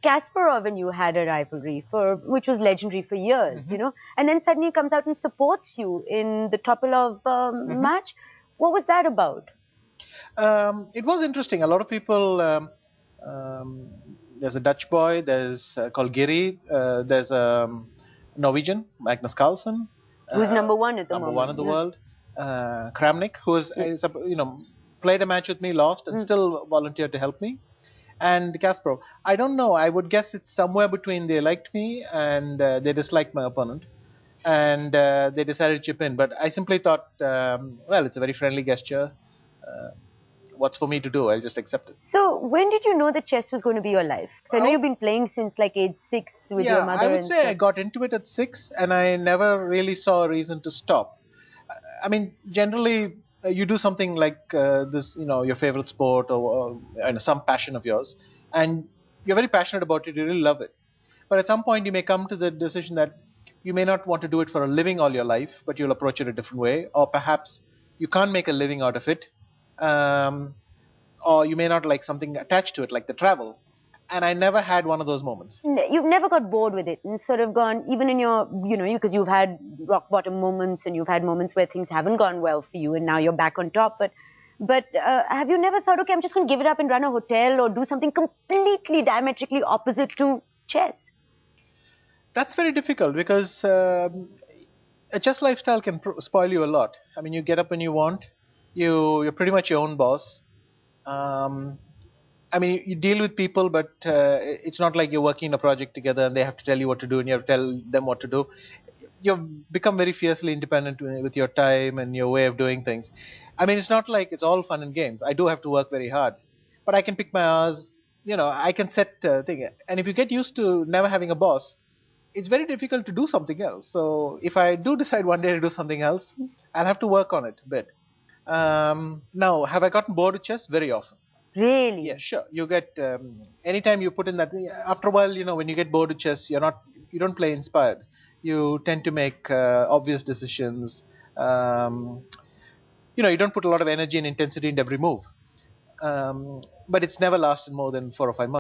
Kasparov and you had a rivalry which was legendary for years, you know, and then suddenly he comes out and supports you in the Topolov match. What was that about? It was interesting. A lot of people. There's a Dutch boy. There's called Giri. There's a Norwegian, Magnus Carlsen, Who's number one at the number moment? one in the world. Kramnik, who is played a match with me, lost, and still volunteered to help me. And Kasparov, I don't know. I would guess it's somewhere between they liked me and they disliked my opponent, and they decided to chip in. But I simply thought, well, it's a very friendly gesture. What's for me to do? I'll just accept it. So when did you know that chess was going to be your life? I know you've been playing since like age 6 with your mother. I would say I got into it at 6, and I never really saw a reason to stop. I mean, generally, you do something like this, your favorite sport or some passion of yours, and you're very passionate about it. You really love it. But at some point, you may come to the decision that you may not want to do it for a living all your life, but you'll approach it a different way, or perhaps you can't make a living out of it. Or you may not like something attached to it, like the travel. And I never had one of those moments. You've never got bored with it and sort of gone, even in your, because you've had rock bottom moments and you've had moments where things haven't gone well for you and now you're back on top. But have you never thought, okay, I'm just going to give it up and run a hotel or do something completely diametrically opposite to chess? That's very difficult because a chess lifestyle can spoil you a lot. I mean, you get up when you want. You're pretty much your own boss. I mean, you deal with people, but it's not like you're working in a project together and they have to tell you what to do and you have to tell them what to do. You've become very fiercely independent with your time and your way of doing things. I mean, it's not like it's all fun and games. I do have to work very hard, but I can pick my hours. I can set things. And if you get used to never having a boss, it's very difficult to do something else. So if I do decide one day to do something else, I'll have to work on it a bit. Now, have I gotten bored with chess? Very often. Really? Yeah, sure. You get anytime you put in that. After a while, when you get bored with chess, you don't play inspired. You tend to make obvious decisions. You don't put a lot of energy and intensity into every move. But it's never lasted more than 4 or 5 months.